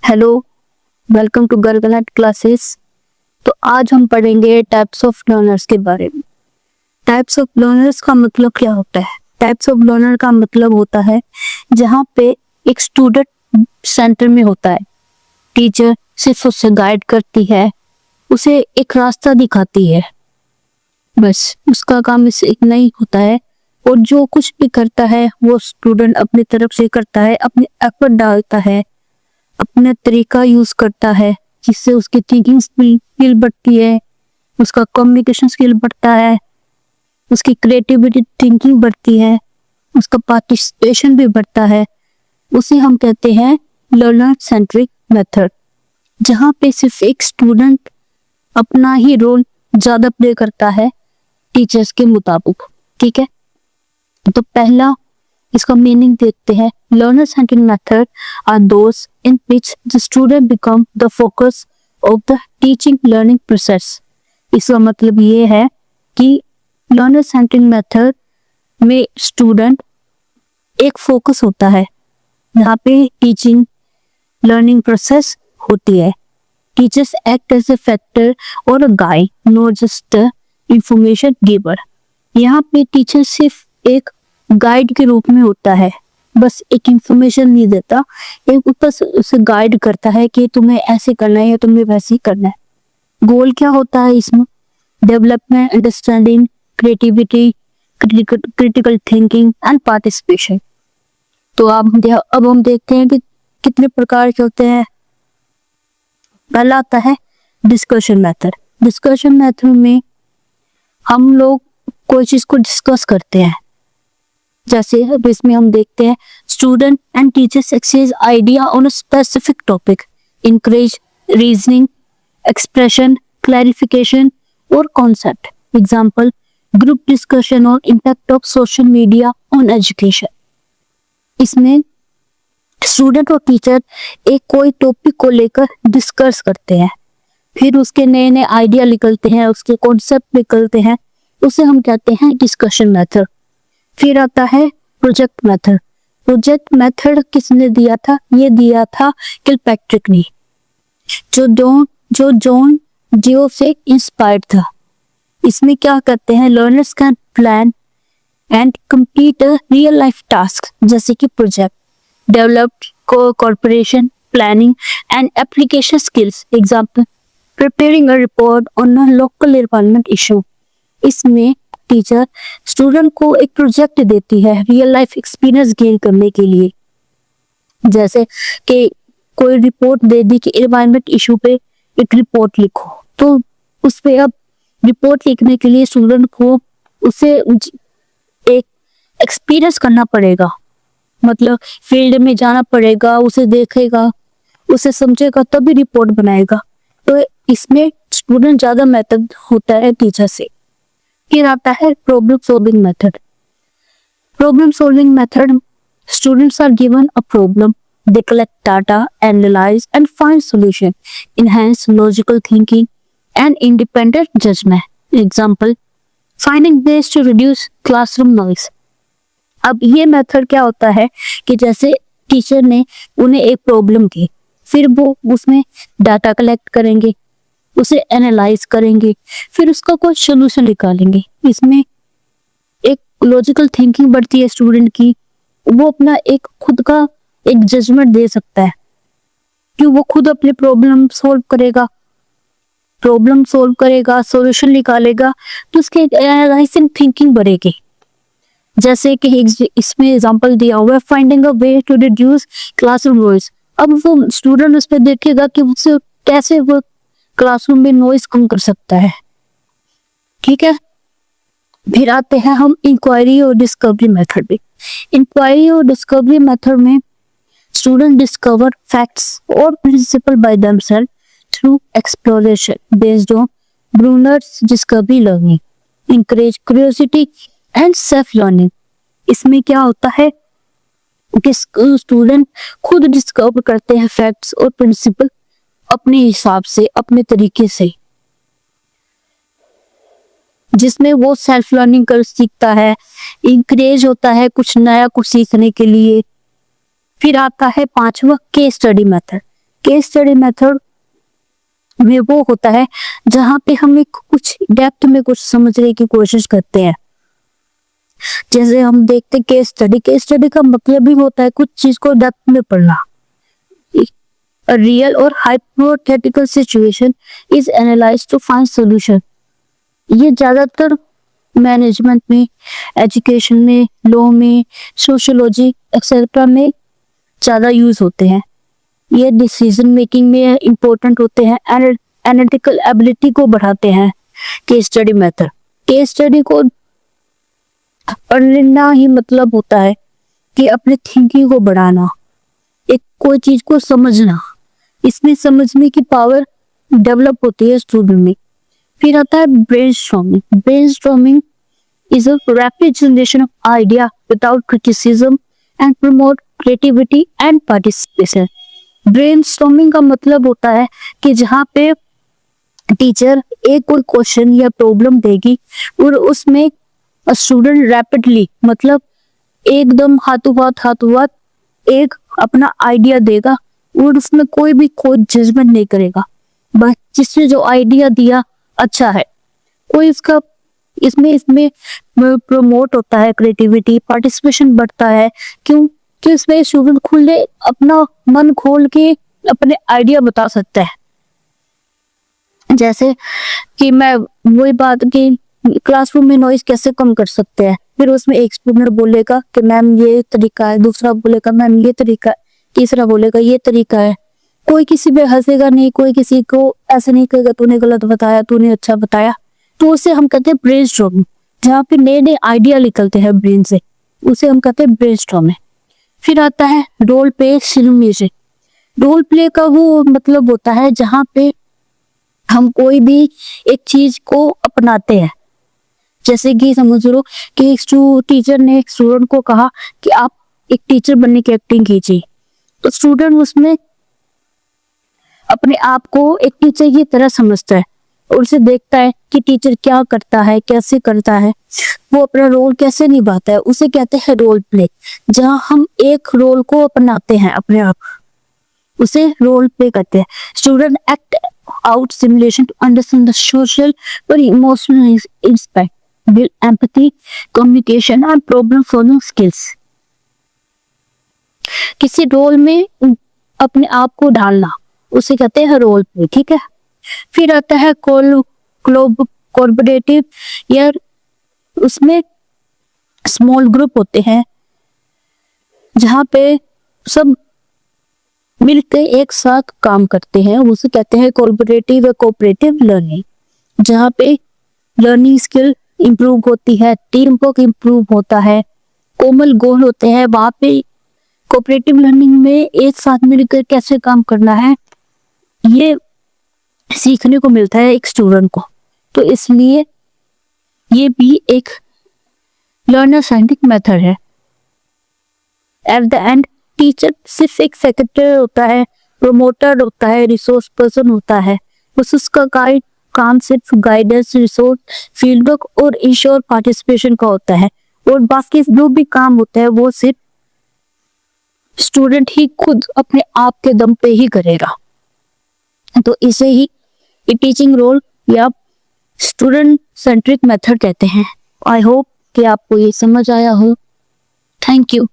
Hello, welcome to Galgalat classes. तो आज हम पढ़ेंगे टाइप्स ऑफ लर्नर्स के बारे में। टाइप्स ऑफ लर्नर्स का मतलब क्या होता है? टाइप्स ऑफ लर्नर का मतलब होता है जहाँ पे एक स्टूडेंट सेंटर में होता है, टीचर सिर्फ उसे गाइड करती है, उसे एक रास्ता दिखाती है, बस उसका काम इससे इतना ही होता है। और जो कुछ भी करता है वो स्टूडेंट अपनी तरफ से करता है, अपने एफर्ट डालता है, अपना तरीका यूज करता है, जिससे उसकी थिंकिंग स्किल बढ़ती है, उसका कम्युनिकेशन स्किल बढ़ता है, उसकी क्रिएटिविटी थिंकिंग बढ़ती है, उसका पार्टिसिपेशन भी बढ़ता है। उसे हम कहते हैं लर्नर सेंट्रिक मेथड, जहाँ पे सिर्फ एक स्टूडेंट अपना ही रोल ज्यादा प्ले करता है टीचर्स के मुताबिक। ठीक है, तो पहला इसका मीनिंग देखते हैं। Learner centric method are those in which the student become the focus of the teaching learning process. इसका मतलब ये है कि लर्नर सेंट्रिक मेथड में स्टूडेंट एक फोकस होता है, यहाँ पे टीचिंग लर्निंग प्रोसेस होती है। Teachers act as a factor और a guide, not just information giver. यहाँ पे टीचर सिर्फ एक गाइड के रूप में होता है, बस एक इंफॉर्मेशन नहीं देता, एक ऊपर से उसे गाइड करता है कि तुम्हें ऐसे करना है या तुम्हें वैसे ही करना है। गोल क्या होता है इसमें? Development, understanding, creativity, critical thinking and participation. तो अब हम देखते हैं कि कितने प्रकार के होते हैं। पहला आता है डिस्कशन मेथड। डिस्कशन मेथड में हम लोग कोई चीज को डिस्कस करते हैं, जैसे अब इसमें हम देखते हैं student and teachers exchange idea on a specific topic, encourage reasoning, expression, clarification और concept. Example, group discussion on impact of social media on education. इसमें स्टूडेंट और टीचर एक कोई टॉपिक को लेकर डिस्कस करते हैं, फिर उसके नए नए आइडिया निकलते हैं, उसके कॉन्सेप्ट निकलते हैं, उसे हम कहते हैं डिस्कशन मेथड। फिर आता है प्रोजेक्ट मेथड। प्रोजेक्ट मेथड किसने दिया था? ये दिया था किलपैट्रिक ने, जो जॉन डियो से इंस्पायर्ड था। इसमें क्या करते हैं? Learners can plan and complete a real life task, जैसे कि project, developed cooperation, planning and application skills. Example, preparing a report on a local environment issue. इसमें टीचर स्टूडेंट को एक प्रोजेक्ट देती है रियल लाइफ एक्सपीरियंस गेन करने के लिए, जैसे कि कोई रिपोर्ट दे दी कि एनवायरनमेंट इशू पे एक रिपोर्ट लिखो, तो उस पे अब रिपोर्ट लिखने के लिए स्टूडेंट को उसे एक एक्सपीरियंस करना पड़ेगा, मतलब फील्ड में जाना पड़ेगा, उसे देखेगा, उसे समझेगा, तभी रिपोर्ट बनाएगा। तो इसमें स्टूडेंट ज्यादा मेथड होता है टीचर से। फिर आता है problem solving method. Problem solving method, students are given a problem, they collect data, analyze and find solution, enhance logical thinking and independent judgment. Example, finding ways to reduce classroom noise. अब ये method क्या होता है कि जैसे teacher ने उन्हें एक प्रॉब्लम दी, फिर वो उसमें डाटा कलेक्ट करेंगे, उसे एनालाइज करेंगे, फिर उसका कोई सोल्यूशन निकालेंगे। इसमें एक लॉजिकल थिंकिंग बढ़ती है स्टूडेंट की, वो अपना एक खुद का एक जजमेंट दे सकता है कि वो खुद अपने प्रॉब्लम सॉल्व करेगा, सॉल्यूशन निकालेगा, तो उसके एनालाइजिंग थिंकिंग बढ़ेगी। जैसे कि इसमें एग्जांपल दिया हुआ है, finding a way to reduce classroom noise. अब वो स्टूडेंट उस पर देखेगा कि उससे कैसे वो क्लासरूम में नॉइज कम कर सकता है। ठीक है, फिर आते हैं हम इंक्वायरी और डिस्कवरी मेथड पे। इंक्वायरी और डिस्कवरी मेथड में स्टूडेंट डिस्कवर फैक्ट्स और principle by themselves through exploration based on Bruner's discovery learning, encourage curiosity and self learning. इसमें क्या होता है कि स्टूडेंट खुद डिस्कवर करते हैं फैक्ट्स और प्रिंसिपल अपने हिसाब से, अपने तरीके से, जिसमें वो सेल्फ लर्निंग कर सीखता है, इंकरेज होता है कुछ नया कुछ सीखने के लिए। फिर आता है पांचवा case study method. Case study method में वो होता है जहाँ पे हम एक कुछ डेप्थ में कुछ समझने की कोशिश करते हैं। जैसे हम देखते हैं केस स्टडी का मतलब भी होता है कुछ चीज को डेप्थ में पढ़ना। A real or hypothetical situation is analyzed to find solution। ये ज्यादातर मैनेजमेंट में, एजुकेशन में, लॉ में, सोशियोलॉजी एक्सेट्रा में ज्यादा यूज होते हैं। ये डिसीजन मेकिंग में इंपॉर्टेंट होते हैं, एनालिटिकल एबिलिटी को बढ़ाते हैं। Case study method, case study को पढ़ना ही मतलब होता है कि अपने थिंकिंग को बढ़ाना, एक कोई चीज को समझना, इसमें समझने की पावर डेवलप होती है स्टूडेंट में। फिर आता है brainstorming. Brainstorming is a rapid generation of idea without criticism and promote creativity and participation. Brainstorming का मतलब होता है कि जहाँ पे टीचर एक कोई क्वेश्चन या प्रॉब्लम देगी और उसमें स्टूडेंट रैपिडली मतलब एकदम हाथों हाथ एक अपना आइडिया देगा और उसमें कोई भी जजमेंट नहीं करेगा, बस जिसने जो आइडिया दिया अच्छा है। कोई इसका इसमें प्रमोट होता है क्रिएटिविटी, पार्टिसिपेशन बढ़ता है। क्योंकि इसमें स्टूडेंट खुले अपना मन खोल के अपने आइडिया बता सकता है। जैसे कि मैं वही बात कि क्लासरूम में नॉइज कैसे कम कर सकते हैं, फिर उसमें एक स्टूडेंट बोलेगा कि मैम ये तरीका है, दूसरा बोलेगा मैम ये तरीका है, तीसरा बोलेगा ये तरीका है। कोई किसी पे हंसेगा नहीं, कोई किसी को ऐसे नहीं कहेगा तूने गलत बताया, तूने अच्छा बताया। तो उसे हम कहते हैं ब्रेनस्टॉर्मिंग, जहाँ पे नए नए आइडिया निकलते हैं ब्रेन से, उसे हम कहते हैं ब्रेनस्टॉर्मिंग। फिर आता है role play simulation. Role play का वो मतलब होता है जहाँ पे हम कोई भी एक चीज को अपनाते हैं। जैसे कि समझ लो कि एक टीचर ने एक स्टूडेंट को कहा कि आप एक टीचर बनने की एक्टिंग कीजिए, तो स्टूडेंट उसमें अपने आप को एक टीचर की तरह समझता है और उसे देखता है कि टीचर क्या करता है, कैसे करता है, वो अपना रोल कैसे निभाता है। उसे कहते हैं रोल प्ले, जहां हम एक रोल को अपनाते हैं अपने आप, उसे रोल प्ले कहते हैं। Student act out simulation to understand the social और emotional aspect, build empathy, communication and problem solving skills. किसी रोल में अपने आप को ढालना, उसे कहते हैं रोल प्ले, ठीक है। फिर आता है कोलैबोरेटिव, या उसमें स्मॉल ग्रुप होते हैं जहाँ पे सब मिलकर एक साथ काम करते हैं, उसे कहते हैं कोलैबोरेटिव या कोऑपरेटिव लर्निंग, जहाँ पे लर्निंग स्किल इंप्रूव होती है, टीम वर्क इंप्रूव होता है, कॉमन गोल होते हैं। वहां पे कोऑपरेटिव लर्निंग में एक साथ मिलकर कैसे काम करना है ये सीखने को मिलता है एक स्टूडेंट को। तो इसलिए ये भी एक लर्नर सेंट्रिक मेथड है। एट द एंड टीचर सिर्फ एक सेक्रेटरी होता है, प्रोमोटर होता है, रिसोर्स पर्सन होता है, बस उसका काम सिर्फ गाइडेंस, रिसोर्स, फीडबैक और इंश्योर पार्टिसिपेशन का होता है, और बाकी जो भी काम होता है वो सिर्फ स्टूडेंट ही खुद अपने आप के दम पे ही करेगा। तो इसे ही टीचिंग रोल या स्टूडेंट सेंट्रिक मेथड कहते हैं। आई होप कि आपको ये समझ आया हो। Thank you.